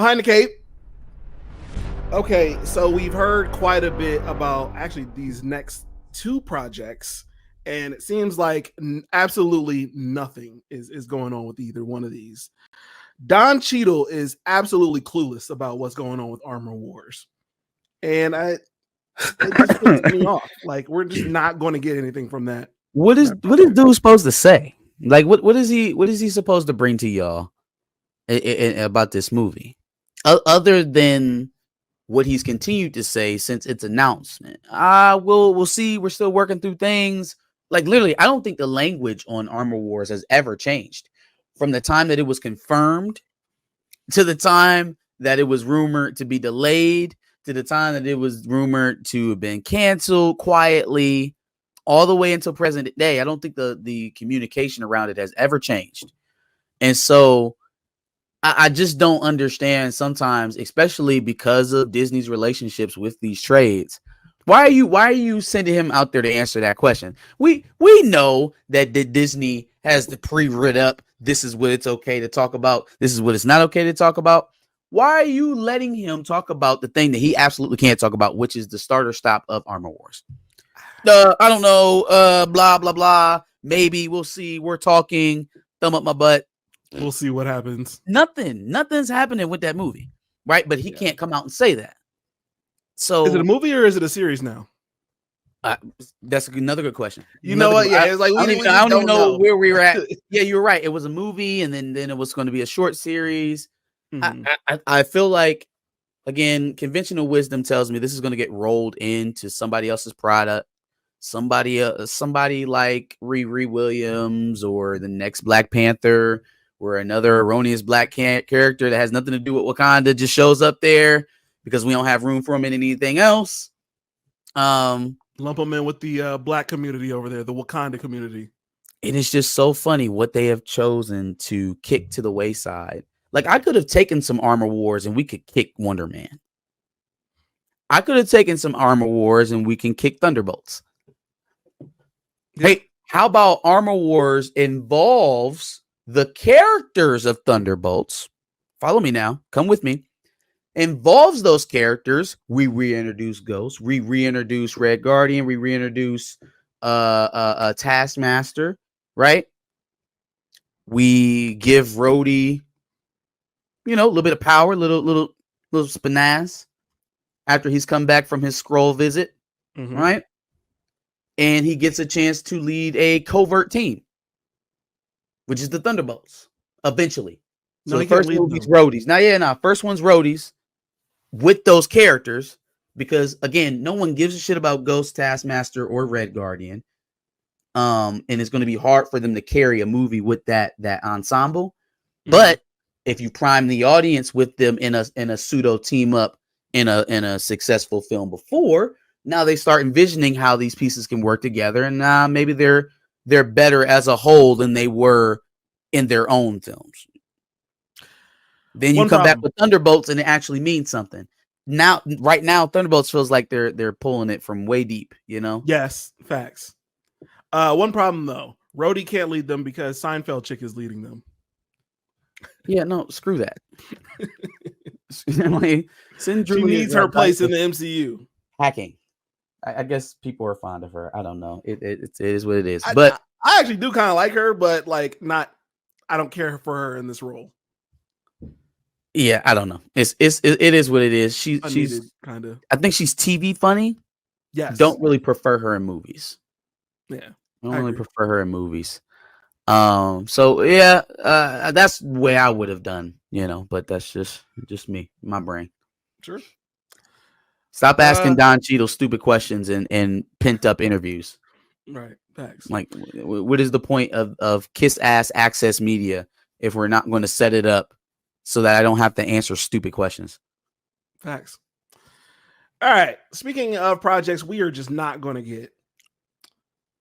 Behind the cape. Okay, so we've heard quite a bit about actually these next two projects, and it seems like absolutely nothing is going on with either one of these. Don Cheadle is absolutely clueless about what's going on with Armor Wars, and it just pisses me off. Like, we're just not going to get anything from that. What is dude supposed to say? Like, what is he supposed to bring to y'all about this movie, other than what he's continued to say since its announcement? We'll see. We're still working through things. Like, literally, I don't think the language on Armor Wars has ever changed from the time that it was confirmed to the time that it was rumored to be delayed to the time that it was rumored to have been canceled quietly, all the way until present day. I don't think the communication around it has ever changed. And so I just don't understand sometimes, especially because of Disney's relationships with these trades. Why are you sending him out there to answer that question? We know that Disney has the pre-writ up. This is what it's okay to talk about. This is what it's not okay to talk about. Why are you letting him talk about the thing that he absolutely can't talk about, which is the starter stop of Armor Wars? I don't know. Blah, blah, blah. Maybe we'll see. We're talking. Thumb up my butt. We'll see what happens. Nothing's happening with that movie, right? But he can't come out and say that. So is it a movie or is it a series now? That's another good question. You know what? Yeah, it's like I don't even know where we were at. Yeah, you're right. It was a movie, and then it was going to be a short series. Mm-hmm. I feel like, again, conventional wisdom tells me this is going to get rolled into somebody else's product. Somebody like Riri Williams or the next Black Panther, or another erroneous black character that has nothing to do with Wakanda just shows up there because we don't have room for him in anything else. Lump them in with the black community over there, the Wakanda community. It is just so funny what they have chosen to kick to the wayside. Like, I could have taken some Armor Wars and we could kick Wonder Man. I could have taken some Armor Wars and we can kick Thunderbolts. Yeah. Hey, how about Armor Wars involves the characters of Thunderbolts? Follow me now. Come with me. Involves those characters. We reintroduce Ghost. We reintroduce Red Guardian. We reintroduce Taskmaster. Right? We give Rhodey, a little bit of power, little spinazz after he's come back from his Kroll visit. Mm-hmm. Right? And he gets a chance to lead a covert team, which is the Thunderbolts, eventually. So the first movie's Rhodey's. First one's Rhodey's with those characters, because, again, no one gives a shit about Ghost, Taskmaster, or Red Guardian. And it's going to be hard for them to carry a movie with that ensemble. Mm-hmm. But if you prime the audience with them in a pseudo team up in a successful film before, now they start envisioning how these pieces can work together, and maybe they're better as a whole than they were in their own films. Then you come back with Thunderbolts and it actually means something. Right now, Thunderbolts feels like they're pulling it from way deep, Yes, facts. One problem though, Rhodey can't lead them because Seinfeld chick is leading them. Yeah, no, screw that. She needs her place in the MCU. Hacking. I guess people are fond of her. I don't know. It is what it is. But I actually do kind of like her, but not. I don't care for her in this role. Yeah, I don't know. It is what it is. She's kind of. I think she's TV funny. Yes. Don't really prefer her in movies. Yeah. I don't really prefer her in movies. So yeah, that's the way I would have done, but that's just me, my brain. Sure. Stop asking Don Cheadle stupid questions and pent up interviews. Right. Thanks. Like, what is the point of kiss ass access media if we're not going to set it up so that I don't have to answer stupid questions? Facts. All right. Speaking of projects we are just not going to get,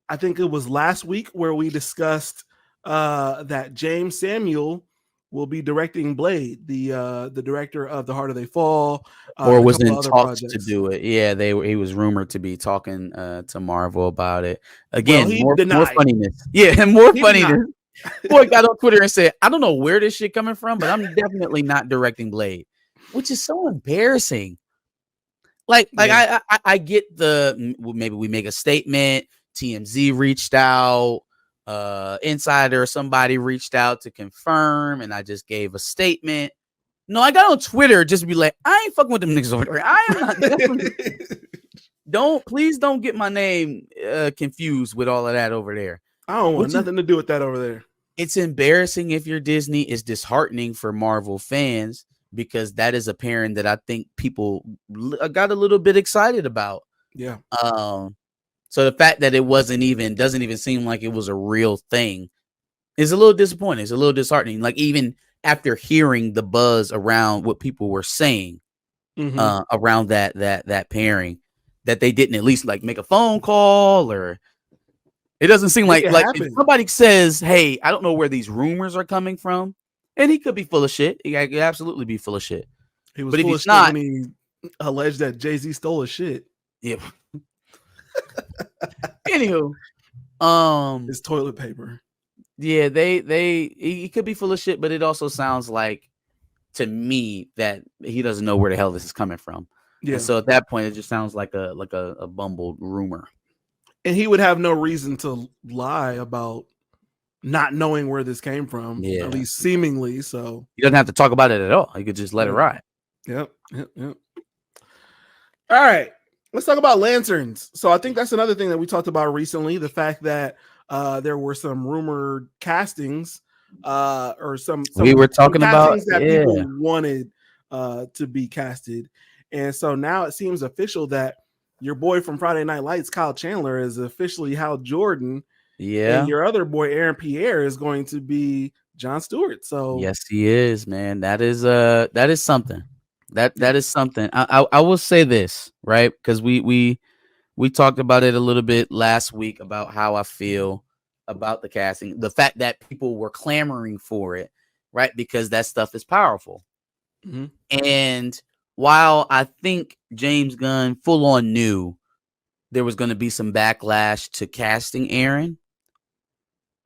I think it was last week where we discussed that James Samuel will be directing Blade, the director of The Harder They Fall, or was in talks to do it. Yeah, he was rumored to be talking to Marvel about it. Again, more funniness. Yeah, more funniness. Boy got on Twitter and said, "I don't know where this shit coming from, but I'm definitely not directing Blade." which is so embarrassing. Like Yeah. I get maybe we make a statement. TMZ reached out, Insider, somebody reached out to confirm, and I just gave a statement. No, I got on Twitter just to be like, I ain't fucking with them niggas over there. I am not. Please don't get my name confused with all of that over there. I don't want nothing to do with that over there. It's embarrassing if you're Disney. It's disheartening for Marvel fans because that is a pairing that I think people got a little bit excited about. Yeah. So the fact that it doesn't even seem like it was a real thing is a little disappointing. It's a little disheartening. Like even after hearing the buzz around what people were saying around that pairing, that they didn't at least like make a phone call, or it doesn't seem like if somebody says, "Hey, I don't know where these rumors are coming from," and he could be full of shit. He could absolutely be full of shit. He was full of shit when he alleged that Jay-Z stole his shit. Yeah. Anywho, his toilet paper. Yeah, he could be full of shit, but it also sounds like to me that he doesn't know where the hell this is coming from. Yeah. And so at that point, it just sounds like a bumbled rumor. And he would have no reason to lie about not knowing where this came from, at least seemingly. So he doesn't have to talk about it at all. He could just let it ride. Yep. All right. Let's talk about lanterns. So I think that's another thing that we talked about recently. The fact that there were some rumored castings or some we were talking about that people wanted to be casted. And so now it seems official that your boy from Friday Night Lights, Kyle Chandler, is officially Hal Jordan. Yeah. And your other boy, Aaron Pierre, is going to be Jon Stewart. So yes, he is, man. That is something. That is something. I will say this, right? Because we talked about it a little bit last week about how I feel about the casting. The fact that people were clamoring for it, right? Because that stuff is powerful. Mm-hmm. And while I think James Gunn full on knew there was going to be some backlash to casting Aaron,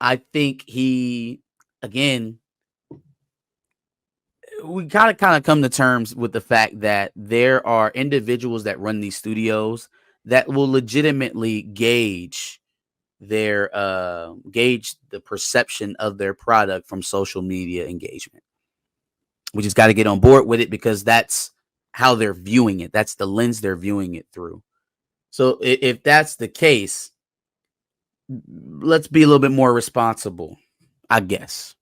I think we gotta kind of come to terms with the fact that there are individuals that run these studios that will legitimately gauge the perception of their product from social media engagement. We just got to get on board with it because that's how they're viewing it. That's the lens they're viewing it through. So if that's the case, let's be a little bit more responsible, I guess,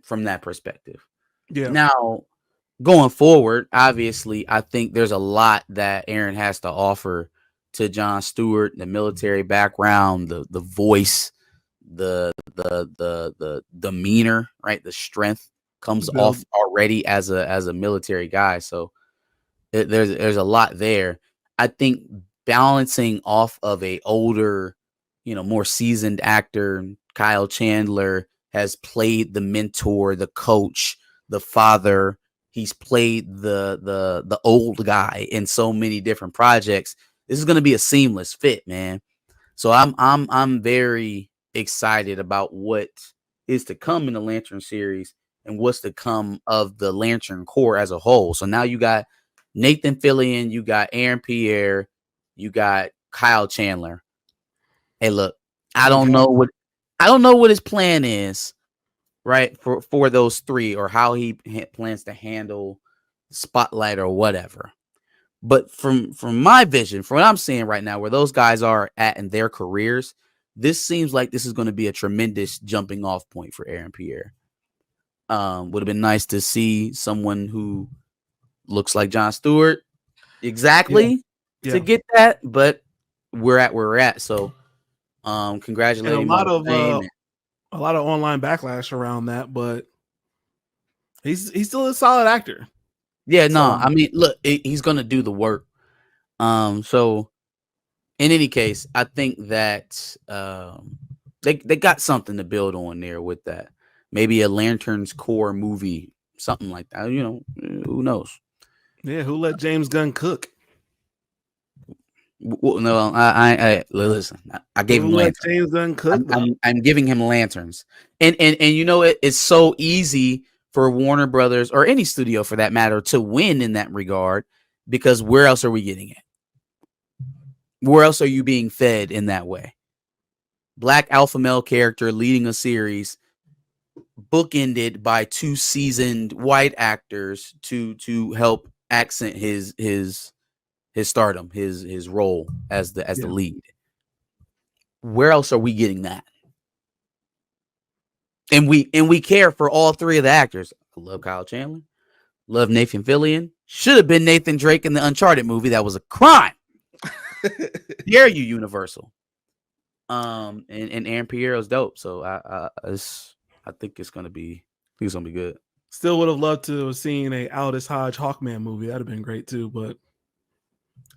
from that perspective. Yeah. Now, going forward, obviously, I think there's a lot that Aaron has to offer to Jon Stewart, the military background, the voice, the demeanor, right? The strength comes off already as a military guy. So there's a lot there. I think balancing off of a older, more seasoned actor, Kyle Chandler has played the mentor, the coach, the father. He's played the old guy in so many different projects. This is going to be a seamless fit, man. So I'm very excited about what is to come in the Lantern series and what's to come of the Lantern Corps as a whole. So now you got Nathan Fillion, you got Aaron Pierre, you got Kyle Chandler. Hey, look, I don't know what his plan is, right, for those three, or how he plans to handle the spotlight or whatever. But from my vision, from what I'm seeing right now, where those guys are at in their careers, this seems like this is going to be a tremendous jumping off point for Aaron Pierre. Would have been nice to see someone who looks like Jon Stewart exactly to get that, but we're at where we're at. So congratulations. A lot of online backlash around that, but he's still a solid actor. Yeah, no, I mean, look, he's gonna do the work. So in any case, I think that they got something to build on there with that. Maybe a Lantern's Corps movie, something like that. Who knows? Yeah, who let James Gunn cook? Well, no, I listen. I gave him lanterns. James Gunn cook. I'm giving him lanterns, and it's so easy for Warner Brothers or any studio for that matter to win in that regard, because where else are we getting it? Where else are you being fed in that way? Black alpha male character leading a series bookended by two seasoned white actors to help accent his stardom, his role as the lead. Where else are we getting that? And we care for all three of the actors. I love Kyle Chandler. Love Nathan Fillion. Should have been Nathan Drake in the Uncharted movie. That was a crime. Dare you, Universal. And Aaron Piero's dope. So I think it's gonna be good. Still would have loved to have seen a Aldous Hodge Hawkman movie. That'd have been great too, but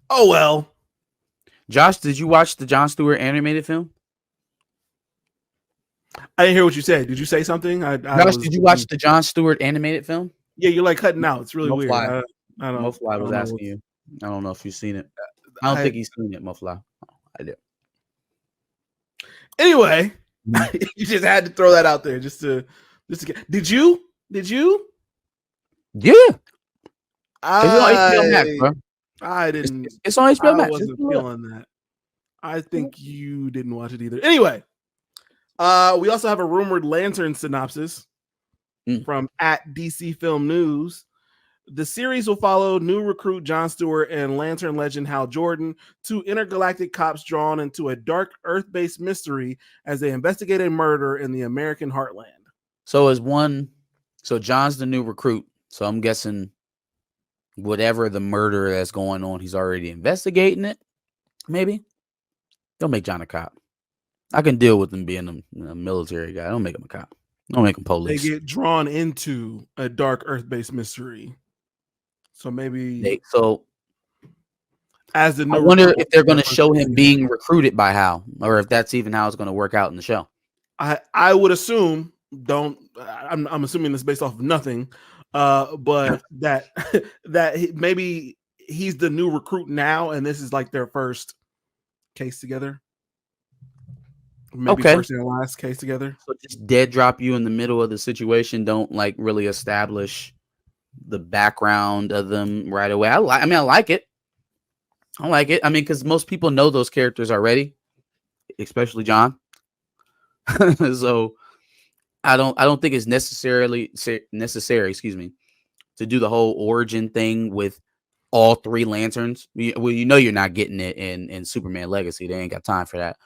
oh well. Josh, did you watch the Jon Stewart animated film? I didn't hear what you said. Did you say something? Josh, did you watch the Jon Stewart animated film? Yeah, you're like cutting out. It's really weird. I don't know. Mofly was asking you. I don't know if you've seen it. I don't think he's seen it, Mofly. I did. Anyway, you just had to throw that out there just to get. Did you? Yeah. It's on HBO Max, bro. I didn't. It's on HBO Max. I wasn't feeling that. I think you didn't watch it either. Anyway, we also have a rumored Lantern synopsis from @DC Film News. The series will follow new recruit Jon Stewart and Lantern legend Hal Jordan, two intergalactic cops drawn into a dark Earth-based mystery as they investigate a murder in the American heartland. So John's the new recruit. So I'm guessing whatever the murder that's going on, he's already investigating it. Maybe. Don't make John a cop. I can deal with him being a military guy. Don't make him a cop. Don't make him police. They get drawn into a dark Earth-based mystery. So maybe as the new I wonder if they're going to show him being recruited by Hal, or if that's even how it's going to work out in the show. I would assume. I'm assuming this based off of nothing, but that maybe he's the new recruit now, and this is like their first case together. Maybe first and last case together. So just dead drop you in the middle of the situation. Don't like really establish the background of them right away. I like it. I mean, because most people know those characters already, especially John. So I don't think it's necessary, to do the whole origin thing with all three Lanterns. Well, you're not getting it in Superman Legacy. They ain't got time for that.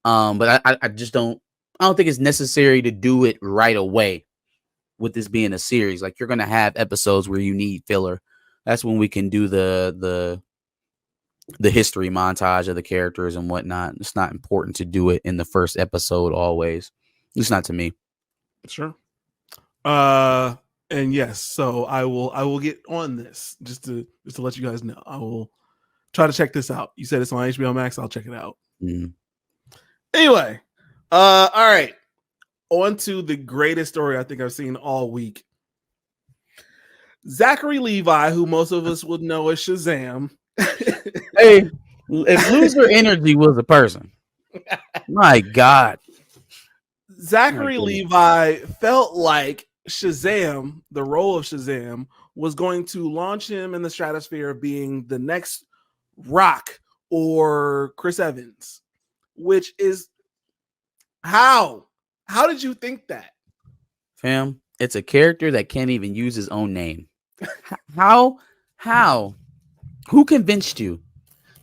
But I just don't think it's necessary to do it right away with this being a series. Like, you're gonna have episodes where you need filler. That's when we can do the history montage of the characters and whatnot. It's not important to do it in the first episode always. It's not to me. Sure. And yes, so I will get on this just to let you guys know. I will try to check this out. You said it's on HBO Max. I'll check it out. Anyway, all right. On to the greatest story I think I've seen all week. Zachary Levi, who most of us would know as Shazam. Hey, if Loser Energy was a person, my God. Zachary Levi felt like Shazam, the role of Shazam, was going to launch him in the stratosphere of being the next Rock or Chris Evans, which is how did you think that? Fam, it's a character that can't even use his own name. How? Who convinced you?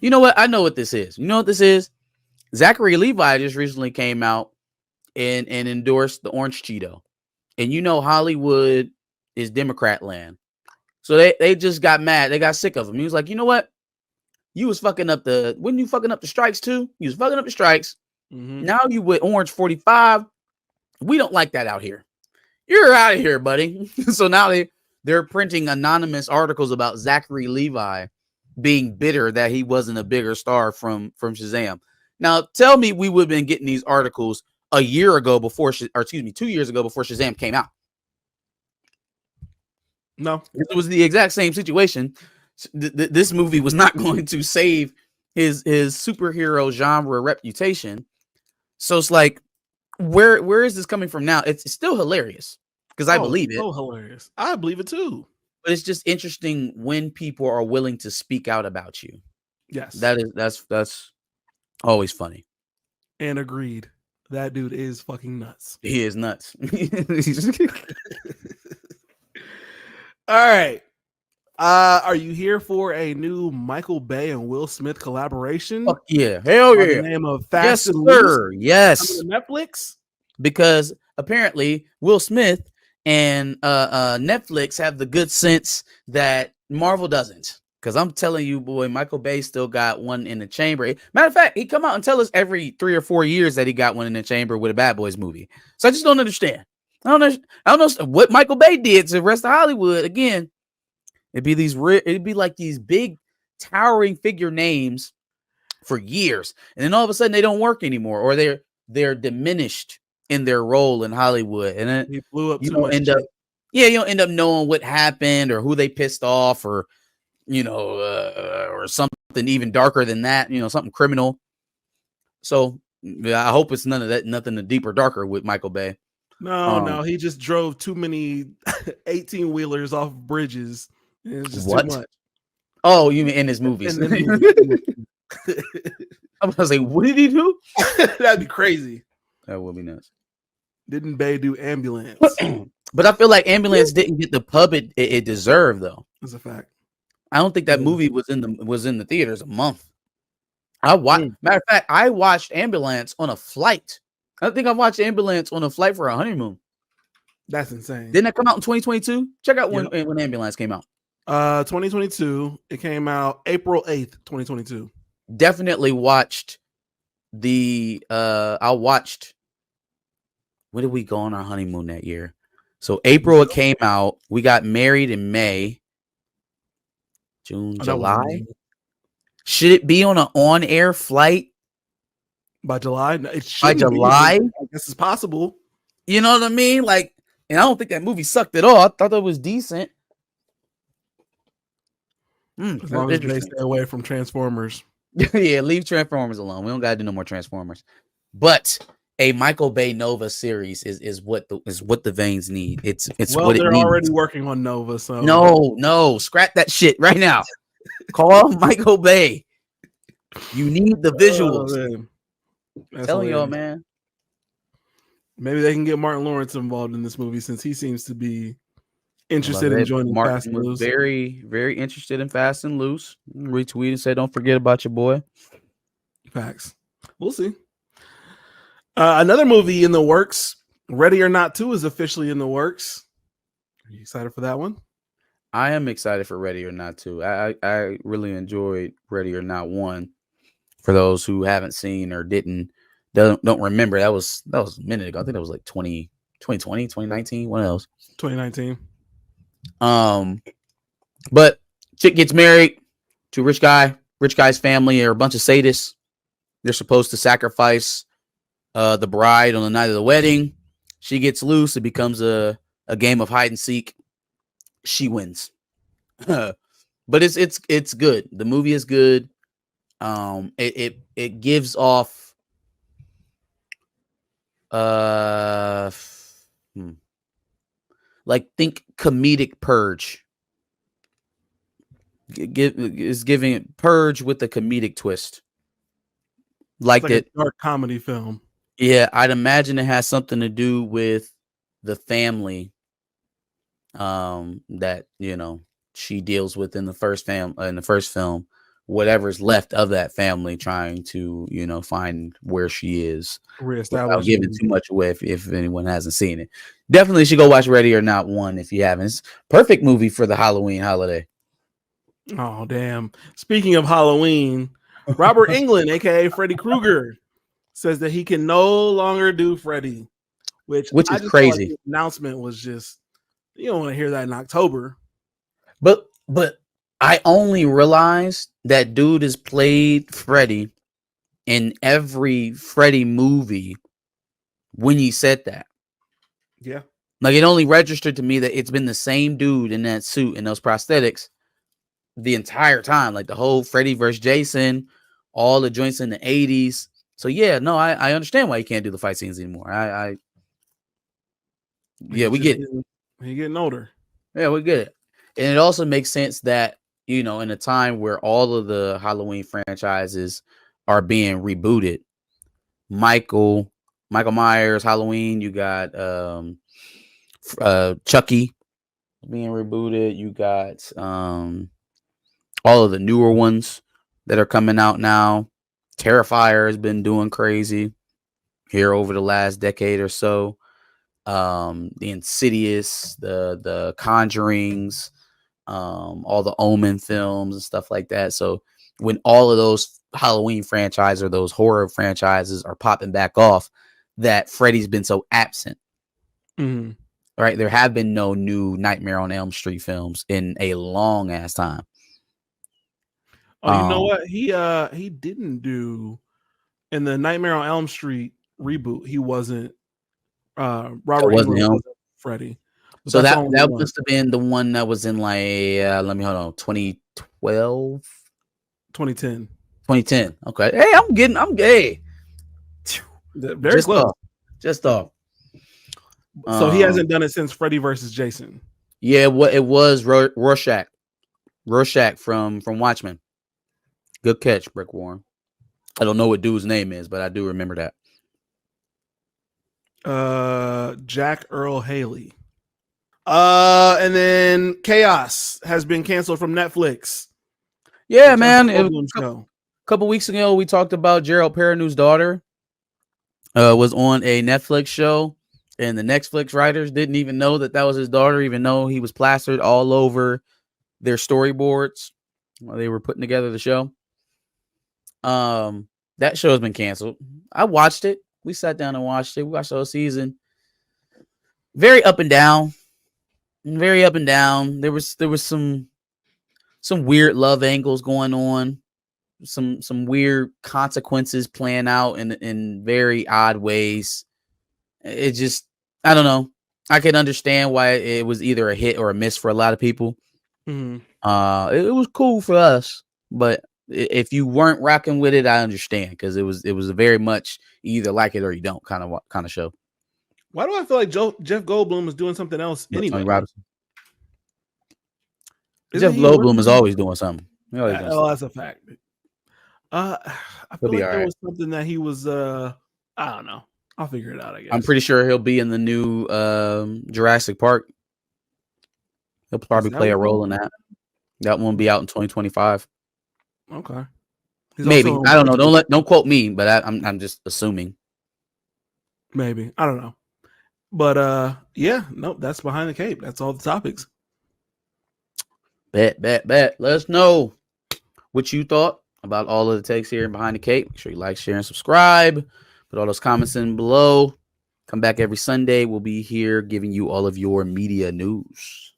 You know what? I know what this is. You know what this is? Zachary Levi just recently came out and endorsed the Orange Cheeto. And you know Hollywood is Democrat land. So they just got mad. They got sick of him. He was like, you know what? You was fucking up wasn't you fucking up the strikes too? You was fucking up the strikes. Mm-hmm. Now you with Orange 45. We don't like that out here. You're out of here, buddy. So now they're printing anonymous articles about Zachary Levi being bitter that he wasn't a bigger star from Shazam. Now tell me we would have been getting these articles a year ago 2 years ago before Shazam came out. No, it was the exact same situation. This movie was not going to save his superhero genre reputation. So it's like, where is this coming from now? It's still hilarious. because I Oh, believe it. so hilarious. I believe it too. But it's just interesting when people are willing to speak out about you. Yes. That's always funny. And agreed. That dude is fucking nuts. He is nuts. All right. Are you here for a new Michael Bay and Will Smith collaboration Fuck yeah. Hell by the yeah. name of Yes, Fast and Loose sir. coming Yes. to Netflix? Because apparently Will Smith and Netflix have the good sense that Marvel doesn't. Because I'm telling you, boy, Michael Bay still got one in the chamber. Matter of fact, he come out and tell us every 3 or 4 years that he got one in the chamber with a Bad Boys movie. So I just don't understand. I don't know what Michael Bay did to the rest of Hollywood. Again, it'd be like these big towering figure names for years, and then all of a sudden they don't work anymore, or they're diminished in their role in Hollywood, and then He blew up you too don't much end up, shit. yeah, you don't end up knowing what happened or who they pissed off, or or something even darker than that, something criminal. So yeah, I hope it's none of that, nothing deeper, darker with Michael Bay. No, he just drove too many 18 wheelers off bridges. It's just too What? much. Oh, you mean in his movies? In the movie. I was gonna say, what did he do? That'd be crazy. That would be nuts. Didn't Bay do Ambulance? But I feel like Ambulance didn't get the pub it deserved, though. That's a fact. I don't think that movie was in the theaters a month. Matter of fact, I watched Ambulance on a flight. I think I watched Ambulance on a flight for a honeymoon. That's insane. Didn't that come out in 2022? Check out when Ambulance came out. 2022. It came out April 8th, 2022. Definitely watched I watched. When did we go on our honeymoon that year? So April it came out. We got married in May. June, July. Should it be on an on-air flight by July? No, it should by July. I guess it's possible. You know what I mean? Like, and I don't think that movie sucked at all. I thought that was decent. As long as they stay away from Transformers. Yeah, leave Transformers alone. We don't gotta do no more Transformers. But a Michael Bay Nova series is what the veins need. It's well, what it they're needs. already working on Nova, so no, scrap that shit right now. Call Michael Bay. You need the visuals. Telling y'all, man. Maybe they can get Martin Lawrence involved in this movie since he seems to be interested in joining Fast and Loose. Very, very interested in Fast and Loose. Retweet and say, "Don't forget about your boy." Facts. We'll see. Another movie in the works, Ready or Not 2, is officially in the works. Are you excited for that one? I am excited for Ready or Not 2. I really enjoyed Ready or Not 1. For those who haven't seen or don't remember, that was a minute ago. I think that was like 2020, 2019, one else. 2019. But chick gets married to a rich guy. Rich guy's family are a bunch of sadists. They're supposed to sacrifice the bride on the night of the wedding. She gets loose. It becomes a game of hide and seek. She wins. But it's good. The movie is good. It gives off like think comedic Purge. Is giving it Purge with a comedic twist. Like a dark comedy film. Yeah, I'd imagine it has something to do with the family that she deals with in the first film, whatever's left of that family, trying to find where she is. Without giving too much away if anyone hasn't seen it. Definitely should go watch Ready or Not 1 if you haven't. It's perfect movie for the Halloween holiday. Oh damn. Speaking of Halloween, Robert Englund, aka Freddy Krueger, says that he can no longer do Freddy, which is crazy. Like the announcement was just, you don't want to hear that in October. But I only realized that dude has played Freddy in every Freddy movie when he said that. Yeah. Like it only registered to me that it's been the same dude in that suit and those prosthetics the entire time. Like the whole Freddy versus Jason, all the joints in the 80s. So yeah, no, I understand why you can't do the fight scenes anymore. Yeah, we get it. He's getting older. Yeah, we get it. And it also makes sense that, you know, in a time where all of the Halloween franchises are being rebooted, Michael Myers, Halloween, you got Chucky being rebooted, you got all of the newer ones that are coming out now. Terrifier has been doing crazy here over the last decade or so. The Insidious, the Conjurings, all the Omen films and stuff like that. So when all of those Halloween franchises or those horror franchises are popping back off, that Freddy's been so absent. Mm-hmm. Right? There have been no new Nightmare on Elm Street films in a long ass time. Oh, you know what? He didn't do in the Nightmare on Elm Street reboot. He wasn't Robert wasn't Englund him. wasn't Freddy. But So that's that the only that one. must have been the one that was in like let me hold on 2012 2010. 2010. Okay. Hey, I'm gay. Very close. Just off. So he hasn't done it since Freddy versus Jason. Yeah, what it was Rorschach from Watchmen. Good catch, Brick Warren. I don't know what dude's name is, but I do remember that. Jack Earl Haley. And then Chaos has been canceled from Netflix. Yeah, man. A couple weeks ago, we talked about Gerald Perrineu's daughter was on a Netflix show, and the Netflix writers didn't even know that was his daughter, even though he was plastered all over their storyboards while they were putting together the show. That show has been canceled. I watched it. We sat down and watched it. We watched the whole season. Very up and down. Very up and down. There was some weird love angles going on. Some weird consequences playing out in very odd ways. It just, I don't know. I can understand why it was either a hit or a miss for a lot of people. Mm-hmm. It was cool for us, but if you weren't rocking with it, I understand, because it was a very much you either like it or you don't kind of show. Why do I feel like Jeff Goldblum is doing something else anyway? Jeff Goldblum is always doing something. Oh, that's a fact. I feel like there was something that he was. I don't know. I'll figure it out, I guess. I'm pretty sure he'll be in the new Jurassic Park. He'll probably play a role in that. That won't be out in 2025. Okay. Maybe. I don't know. Don't quote me, but I'm just assuming. Maybe. I don't know. But yeah, nope, that's Behind the Cape. That's all the topics. Bet. Let us know what you thought about all of the takes here Behind the Cape. Make sure you like, share, and subscribe. Put all those comments in below. Come back every Sunday. We'll be here giving you all of your media news.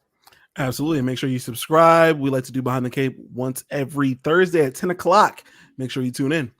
Absolutely. And make sure you subscribe. We like to do Behind the Cape once every Thursday at 10 o'clock. Make sure you tune in.